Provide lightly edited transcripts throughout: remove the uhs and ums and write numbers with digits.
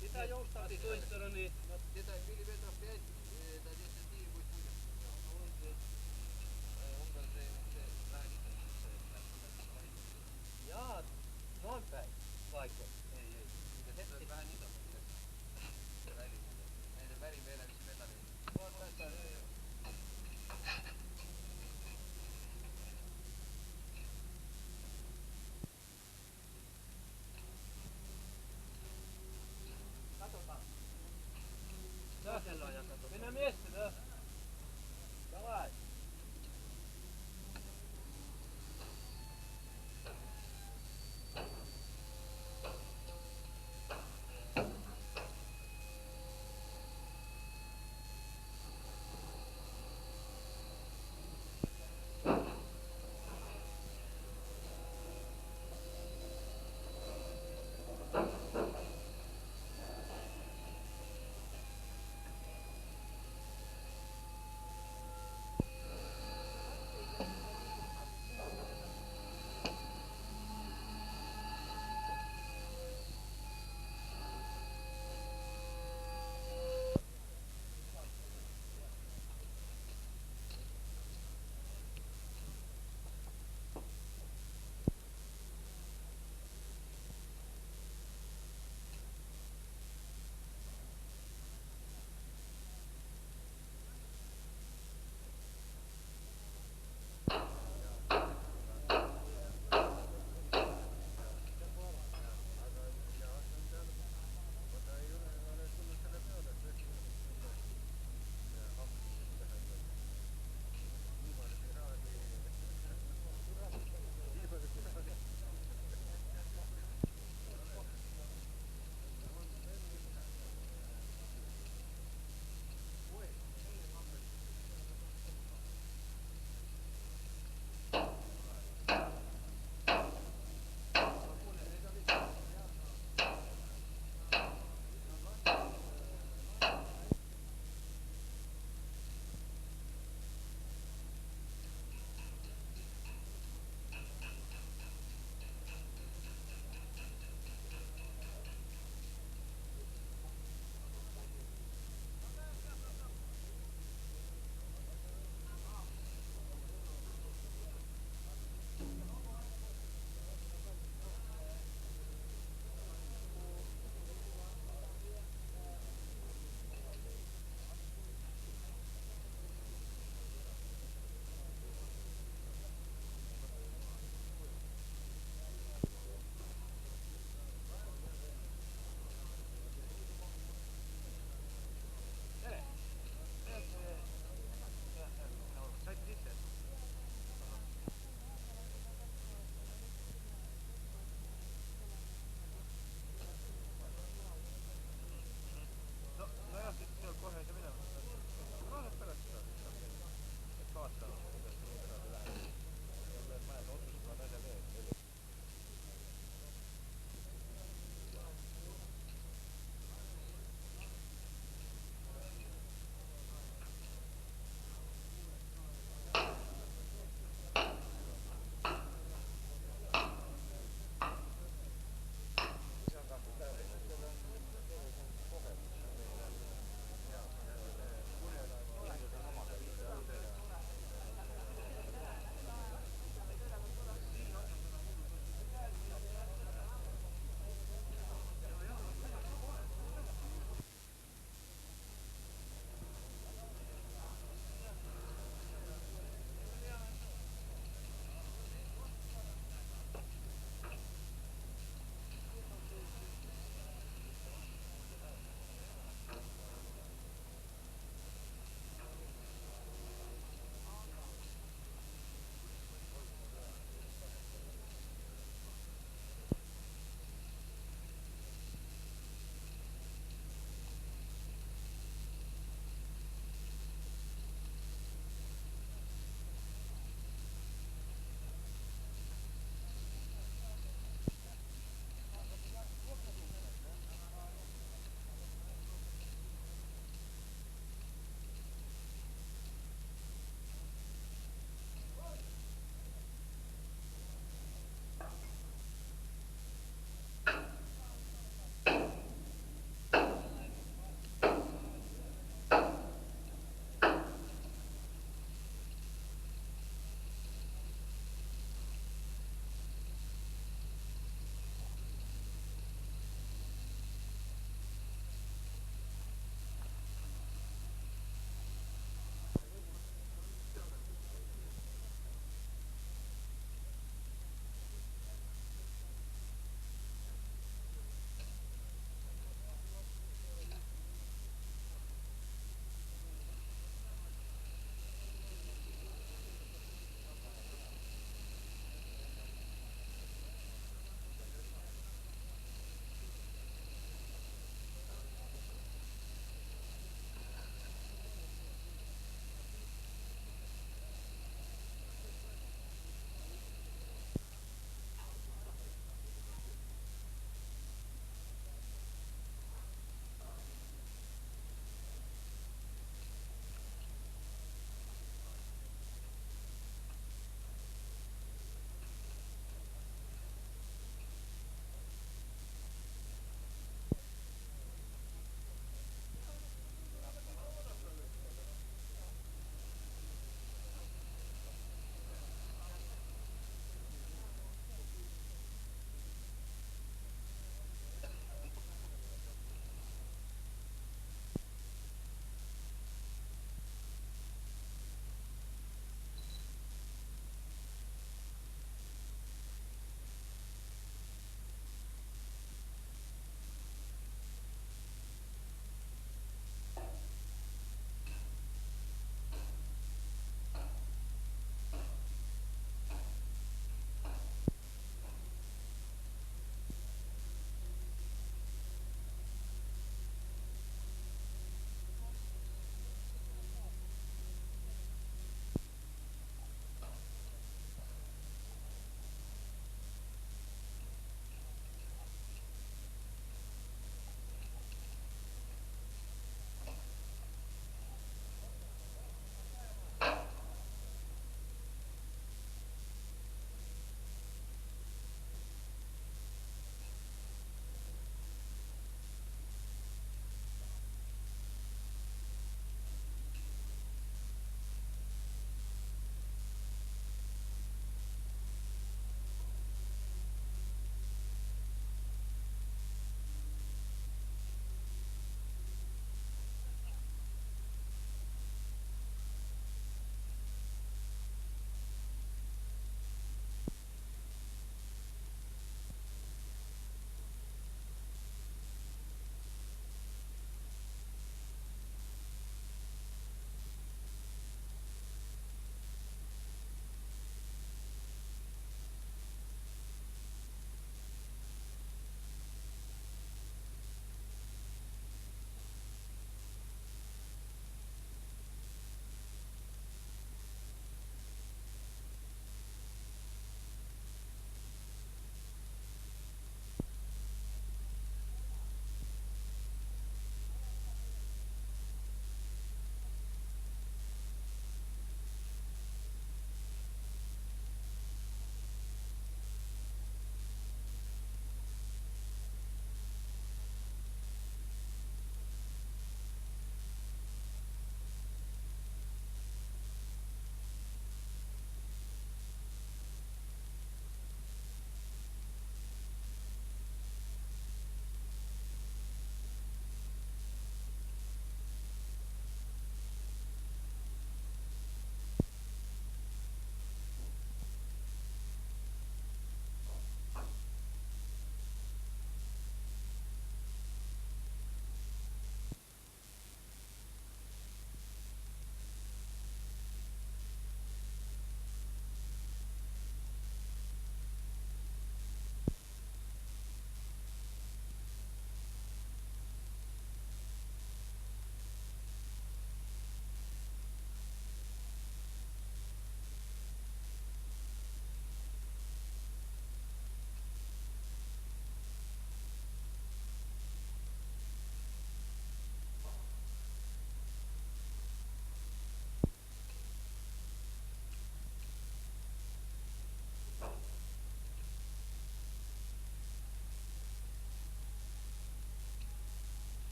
Sitä joustaa toistona niin... Jaa, noin päin. Vaiko? Ei. Se on vähän isompi. Se väli. Ei se väli meillä missä metallinen. Noin päin. Katsotaan. Toisella ja katsotaan.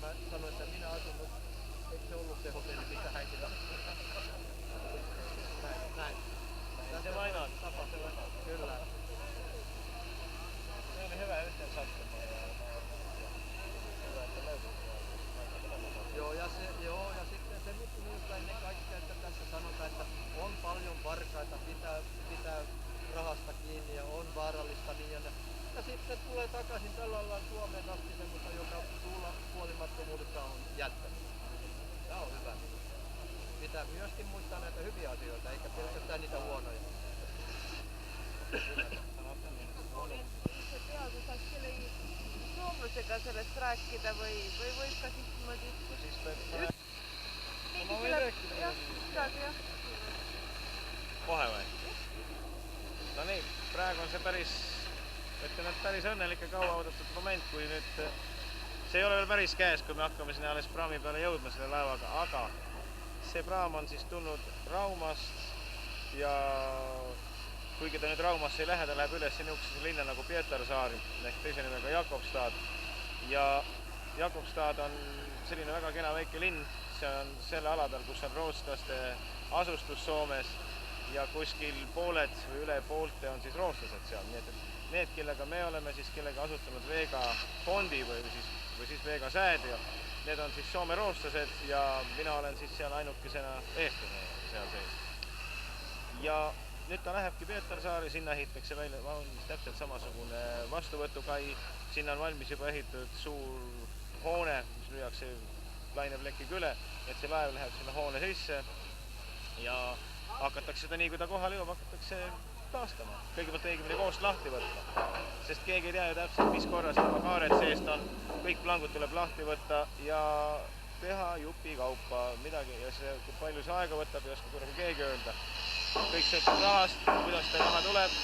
mä sanoin, että minä asun, mutta eikö se ollut se hotelli, missä hän sitä? Näin. Se vainaa tapa, se vainaa. Kyllä. Se oli hyvä yhteen sattumaan ja hyvä, että löytyy. Joo, ja sitten se minusta ennen kaikkea, että tässä sanotaan, että on paljon varkaita, pitää rahasta kiinni ja on vaarallista niin ja sitten tulee takaisin tällä lailla Suomeen asti semmoista, joka huolimattomuudessa on jättänyt. Tämä on hyvä. Pitää myöskin muistaa näitä hyviä asioita, eikä pelkästään niitä huonoja. see teadus saaks kellegi soomlasega sellest rääkida või võib ka siis niimoodi kohe või? No nii, praegu on see päris, ütlen, et päris õnnelik ja kaua oodatud moment, kui nüüd see ei ole veel päris käes, kui me hakkame sinna alles praami peale jõudma selle laevaga, aga see praam on siis tulnud Raumast ja kuigi ta nüüd Raumasse ei lähe, ta läheb üles niisuguse linna nagu Pietarsaari ehk teise nimega Jakobstad. Ja Jakobstad on selline väga kena väike linn, see on selle ala peal, kus on rootslaste asustus Soomes ja kuskil pooled või üle poolte on siis rootslased seal. Nii et need, kellega me oleme siis kellega asutanud Vega fondi või siis Vega sääd ja need on siis Soome rootslased ja mina olen siis seal ainukesena eestlane seal sees. Ja nüüd ta lähebki Pietarsaari, sinna ehitakse välja täpselt samasugune vastuvõtukai. Sinna on valmis juba ehitatud suur hoone, mis lüüakse laineplekkiga üle, et see laev läheb sinna hoone sisse ja hakatakse seda nii, kui ta kohale jõuab, hakatakse taastama. Kõigepealt õigemini koost lahti võtta, sest keegi ei tea ju täpselt, mis korras tema kaared seest on. Kõik plangud tuleb lahti võtta ja teha jupi kaupa midagi ja see, kui palju see aega võtab, ei oska kuidagi keegi öelda. Kõik sõltub rahast, kuidas seda raha tuleb,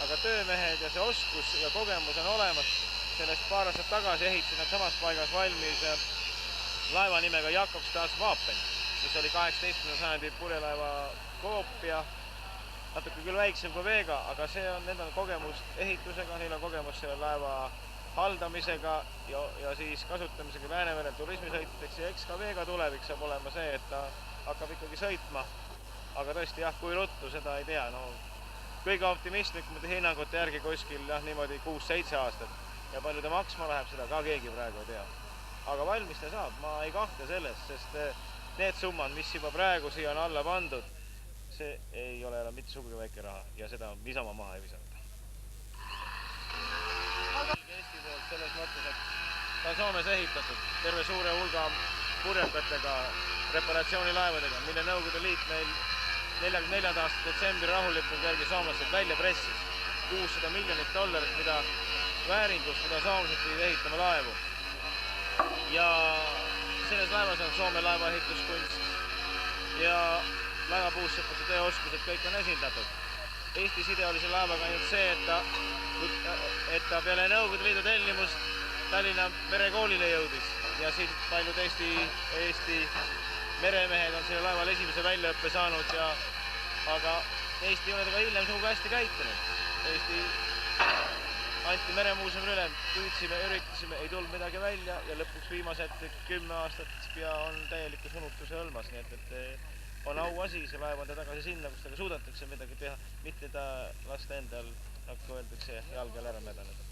aga töömehed ja see oskus ja kogemus on olemas. Sellest paar aastat tagasi ehitasid nad samas paigas valmis laeva nimega Jakobstads Vapen, mis oli 18. sajandi purjelaeva koopia. Natuke küll väiksem kui Vega, aga need on kogemust ehitusega, neil on kogemus selle laeva haldamisega ja siis kasutamisega Läänemerel turismisõitudeks ja eks ka Vega tulevik saab olema see, et ta hakkab ikkagi sõitma. Aga tõesti jah, kui ruttu, seda ei tea. No, kõige optimistlikumate hinnangute järgi kuskil niimoodi 6-7 aastat ja palju ta maksma läheb, seda ka keegi praegu ei tea. Aga valmis ta saab, ma ei kahtle sellest, sest need summad, mis juba praegu siia on alla pandud, see ei ole mitte sugugi väike raha ja seda niisama maha ei visata. Eesti poolt selles mõttes, et ta on Soomes ehitatud terve suure hulga purjekatega, reparatsioonilaevadega, mille Nõukogude Liit meil 44. aasta detsembri rahulepingu järgi soomlased välja pressis $600 miljonit, mida vääringust, mida soomlased pidid ehitama laevu. Ja selles laevas on Soome laevaehituskunst ja laevapuussõpade tööoskused, kõik on esindatud. Eesti side oli selle laevaga ainult see, et ta peale Nõukogude Liidu tellimust Tallinna merekoolile jõudis ja siit paljud Eesti meremehed on selle laeval esimese väljaõppe saanud, aga Eesti ei ole taga hiljem sugugi hästi käitunud. Eesti anti meremuuseumile üle, püüdsime, üritasime, ei tulnud midagi välja ja lõpuks viimased 10 aastat pea on täielikus unutuse hõlmas, nii et on auasi see laev anda tagasi sinna, kus taga suudetakse midagi teha, mitte ta lasta endal, nagu öeldakse, jalgel ära mädaneda.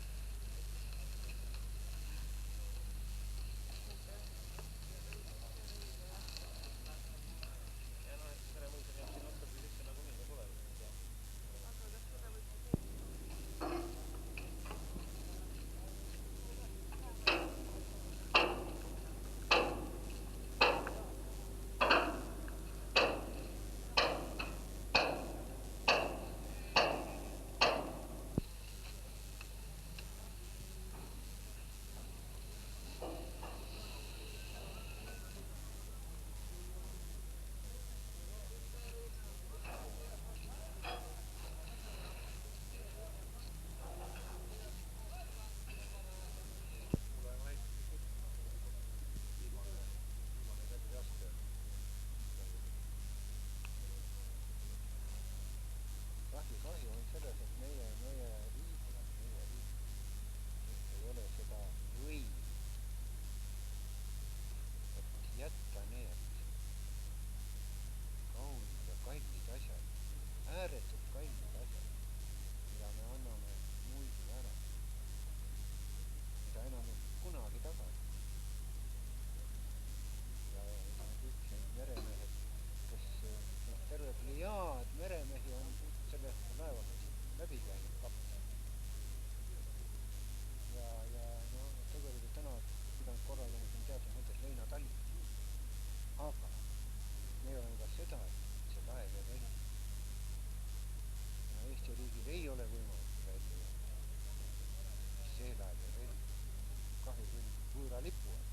ole lipu all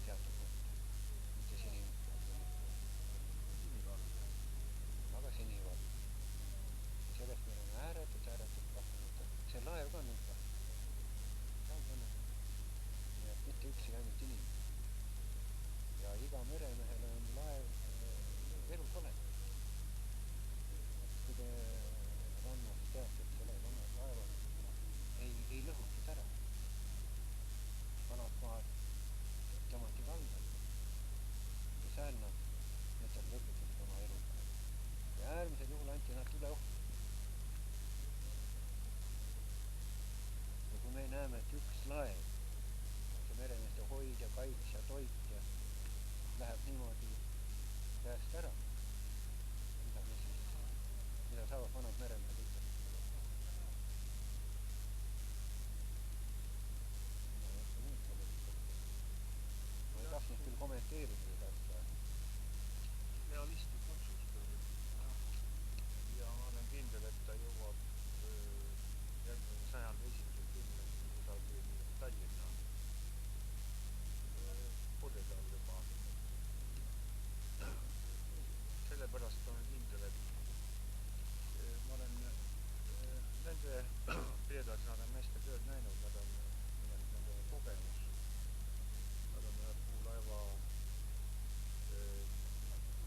teatud mõttes, mitte sinivalge, aga sinivalge. Ja sellest me oleme ääretult kahjunud. See laev ka nüüd kahjunud. Ta on pannud, nii et mitte üksi ainult inimene. Ja iga meremehele on laev elus olemas. Kui te rannas teate, et selle vanad laevad ei lõhutud ära. Vanad maad tõmmati kalda ja sääl nad lõpetasid oma elu. Ja äärmisel juhul anti nad tuleohtu. Ja kui me näeme, et üks laev, see meremeeste hoid ja kaits ja toit ja läheb niimoodi käest ära, mida saavad vanad meremehed üldse? Ma ei tahtnud küll kommenteerida seda asja. Realistlik otsus ja ma olen kindel, et ta jõuab järgmine sajandi esimesel kümnendil kusagil Tallinna purjede all juba. Sellepärast olen kindel, et ma olen nende Piedassaare meeste tööd näinud, nad on kogemus. Nad on ühe puulaeva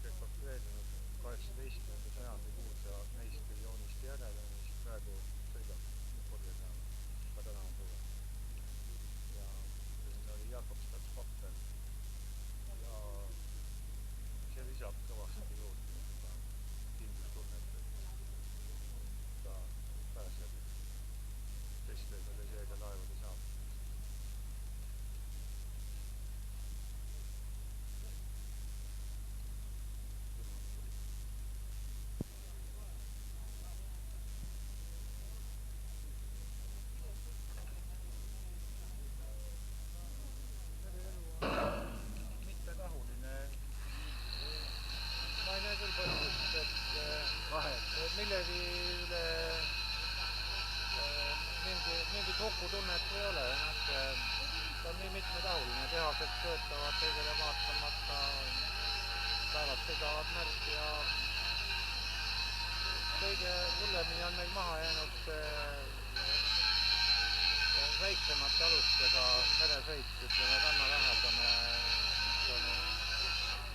rekonstrueerinud 18. sajandi kuulsa meistri joonist järele, mis praegu sõidab purjeda ka täna tuua. Ja siin oli Jakobstads papper ja see lisab kõvasti juurde seda kindlustunnet, et ta pääseb teiste selle seega laevade saamisest. Millegi üle mingit hukutunnet ei ole. Ta on nii mitmetahuline, tehased töötavad kõigele vaatamata, päevad sõidavad märg ja kõige hullemini on meil maha jäänud väiksemate alustega meresõit, ütleme rannalähedane,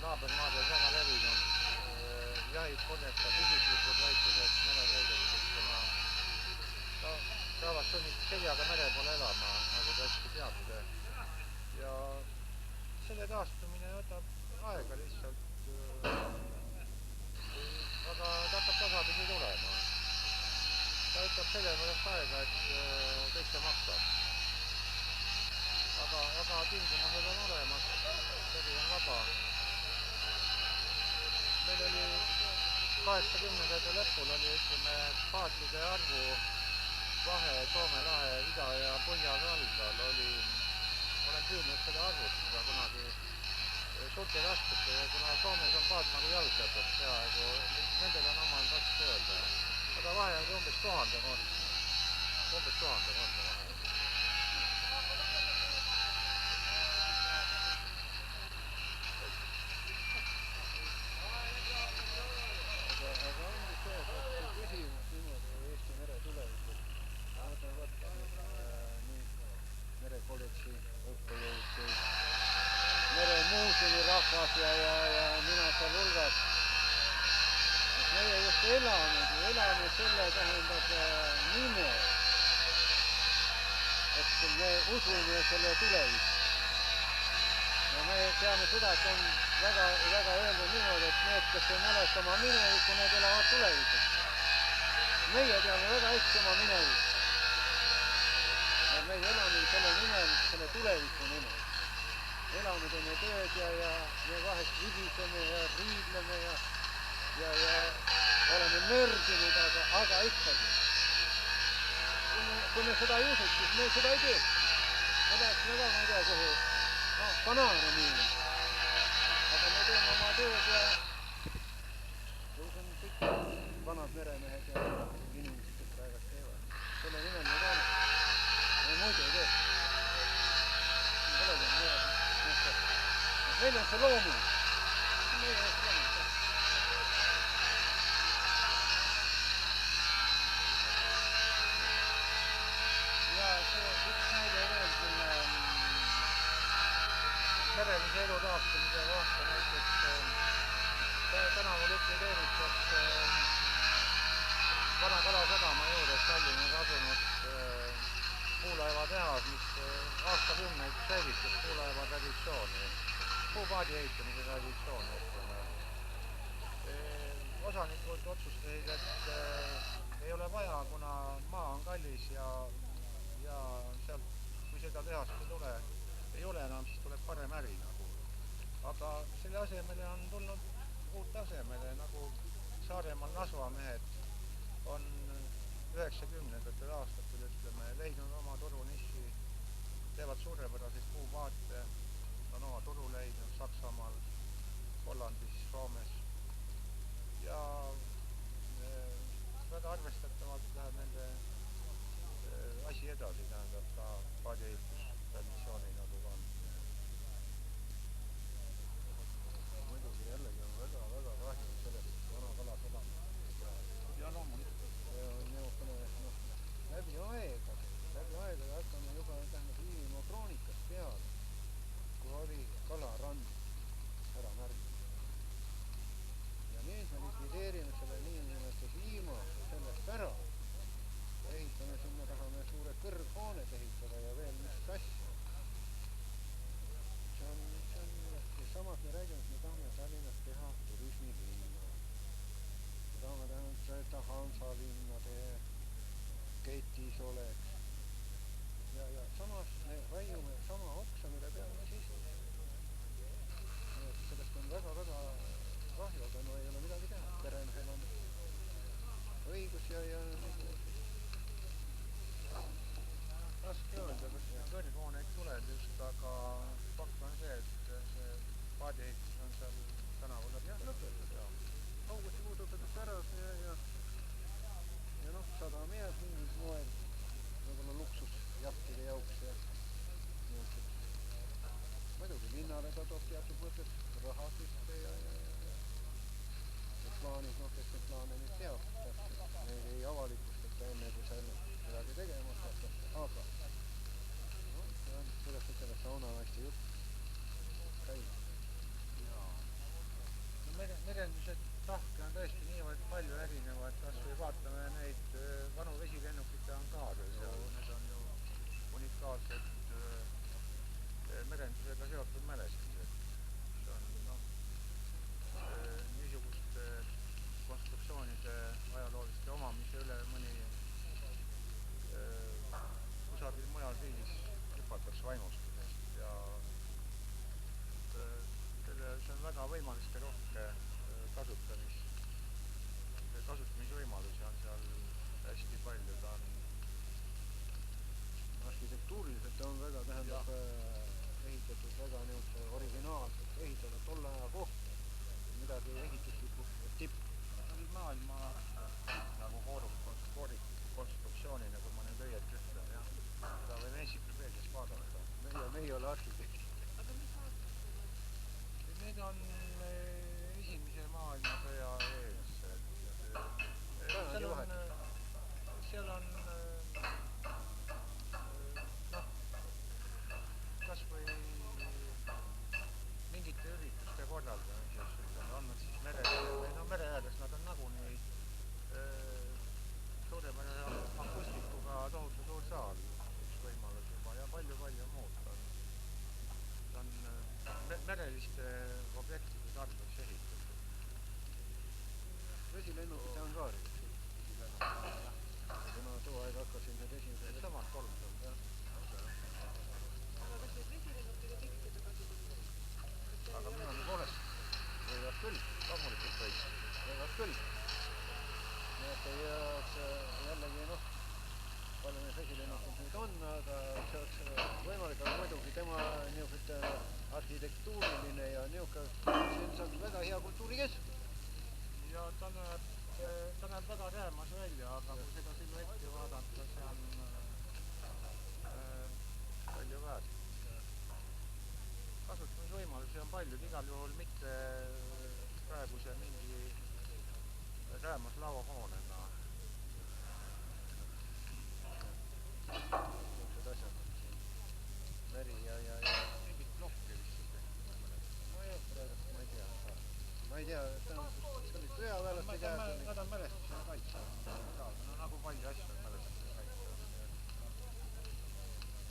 naabermaades väga levinud. Jahid, purjekad, isiklikud väikesed meresõidukid, kuna rahvas sunnib seljaga mere poole elama, nagu te hästi teate. Ja selle taastumine võtab aega lihtsalt, aga ta hakkab tasapisi tulema. Ta võtab selle mõnest aega, et kõik see maksab. Aga tingimused on olemas, teri on vaba. Meil oli 80. lõpul oli, ütleme, paatide arvu vahe Soome lahe ida- ja põhjakaldal oli, olen püüdnud seda arvutada kunagi suurte raskustega, kuna Soomes on paat nagu jalgratad peaaegu, nendel on omal raske öelda. Aga vahe on umbes 1000 korda vahe. Aga ongi see, et küsimus niimoodi Eesti mere tulevikus. Ma mõtlen võtta nüüd merekolledži õppejõud, meremuuseumi rahvas ja mina seal hulgas. Meie just elame selle, tähendab nime, et me usume selle tulevikku. Ja me teame seda, et on väga öeldud niimoodi, et need, kes ei mäleta oma minevikku, need elavad tulevikus. Meie teame väga hästi oma minevikku. Ja me elame selle nimel, selle tuleviku nimel. Elame, teeme tööd ja vahest libiseme ja riidleme ja oleme nördinud, aga ikkagi. Kui me seda ei usuks, siis me seda ei teeks. Me läheksime ka, ma ei tea, kuhu banaane müüma. Aga me teeme oma tööd ja see on kõik vanad meremehed ja inimesed, kes praegast teevad. Selle nimel me teeme. Me muidu ei tee. Meil on see loomus. Meie eest loomus. Ja see üks näide veel selle merelise elu taastamise kohta näiteks tänavu likvideeritakse Vana Kalasadama juures Tallinnas asunud puulaevatehas, mis aastakümneid säilitas puulaeva traditsiooni, puupaadi ehitamise traditsiooni, ütleme. Osanikud otsustasid, et ei ole vaja, kuna maa on kallis ja sealt, kui seda tehast ei ole enam, siis tuleb parem äri nagu. Aga selle asemele on tulnud uut asemele, nagu Saaremaal Nasvamehed on 90ndatel aastatel, ütleme, leidnud oma turunissi, teevad suurepäraseid puupaate, on oma turu leidnud Saksamaal, Hollandis, Soomes ja väga arvestatavalt läheb nende asi edasi, tähendab ka paadiehitus-traditsiooni nagu on. Muidugi jällegi on väga kahju sellest Vana Kalasadama. Ja loomulikult on niisugune läbi aegade hakkame juba Iirimaa kroonikast peale, kui oli kalarand ära märgitud. Ja nüüd me likvideerime selle niinimetatud viimase sellest ära. Ehitame sinna, tahame suure kõrghooned ehitada ja veel mis asja. See on samas me räägime, et me tahame Tallinnas teha turismilinna. Me tahame tähendada, et Hansalinna ketis oleks. Ja samas me raiume sama oksa, mille peal me siis. Sellest on väga kahju, aga no ei ole midagi teha. Peremehel on õigus ja raske öelda, kas kõrghooneid tuleb just, aga fakt on see, et see paadiehitus on seal tänavu lõpetatud. Augusti muud õpetatud ära ja noh, 100 mees mingis moel, võib-olla luksusjahtide jauks ja niisugused. Muidugi linnale ta toob teatud mõttes raha sisse ja plaanis, kes see plaane nüüd teab, neid ei avalikustata enne, kui sa midagi tegema hakkad, aga kuidas ütleme saunanaiste jutt käib. Merenduse tahke on tõesti niivõrd palju erinevad, kas või vaatame neid vanu vesilennukite angaare, need on ju unikaalsed merendusega seotud mälestised. See on niisuguste konstruktsioonide ajalooliste omamise üle mõni kusagil mujal riigis hüpatakse vaimustusest ja see on väga võimaliste rohke kasutamisvõimalusi on seal hästi palju, ta on arhitektuuriliselt on väga, tähendab ehitatud väga niisuguse originaalselt, ehitatud tolle aja kohta, midagi ehituslikust tipp. Maailma nagu koorikonstruktsioonina, kui ma nüüd õieti ütlen, jah. Seda võime ensiklopeedias vaadata. Me ei ole arhitektid. Aga mis aastast? Need on esimese maailmasõja ees. Seal on kas või mingite ürituste korraldamises, on nad siis mere ääres, nad on nagunii suurepärase akustikuga tohutu suur saal, üks võimalus juba ja palju muud. Ta on mereliste objektide tarbeks ehitatud. Vesilennukite angaari. Kuna too aeg hakkasin need esimesed samad kolm. Aga kas neid vesilennukide tikkida kasutada? Aga mina nüüd olest võivad küll, loomulikult võivad küll. Nii et ei oleks jällegi palju neid vesilennukid nüüd on, aga see oleks võimalik, aga muidugi tema niisugune arhitektuuriline ja niisugune, see saaks väga hea kultuurikeskus. Ja ta näeb väga räämas välja, aga kui seda silvetti vaadata, see on palju väärt. Kasutamisvõimalusi on palju, igal juhul mitte praeguse mingi räämaslauahoonena. Niisugused asjad on siin. Meri ja mingit nokki vist ma ei tea. Ma ei tea, see oli sõjaväelaste käes. Nad on mälestusena kaitse. No nagu palju asju on mälestusena kaitse.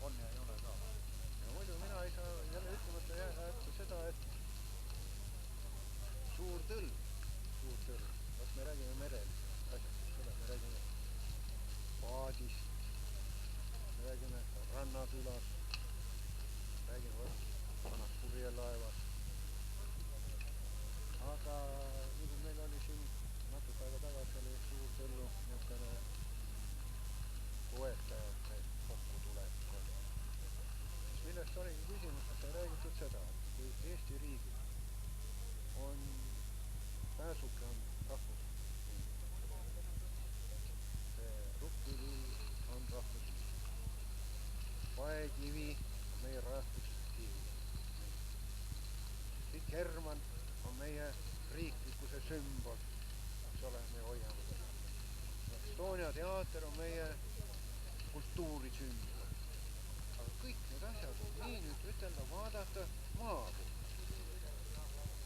On ja ei ole ka. Ja muidu mina ei saa jälle ütlemata jätta seda, et suur tõlv. Kas me räägime merelist asjast, me räägime paadist, me räägime rannakülast, räägime vanast purjelaevast. Aga nagu meil oli siin natuke aega tagasi oli suur tõllu niisugune poetajate kokkutulek. Millest oligi küsimus, et sai räägitud seda, et kui Eesti riigil on pääsuke on rahvusliin. See rukkiliin on rahvusliin. Paekivi on meie rahvuskivi. Pikk Hermann on meie riiklikkuse sümbol, mis oleme hoiame seda. Estonia teater on meie kultuuri sümbol. Aga kõik need asjad on nii nüüd ütelda vaadata maa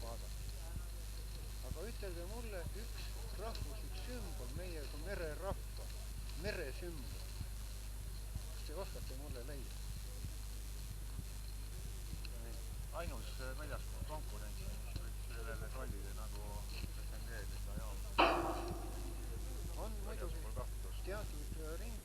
vaadata. Aga ütelge mulle üks rahvuslik sümbol, meie kui mererahva, meresümbol. Kas te oskate mulle leida? Ainus väljaspool konkurentsi, mis võiks sellele rollile nagu pretendeerida ja on muidugi teatud ring.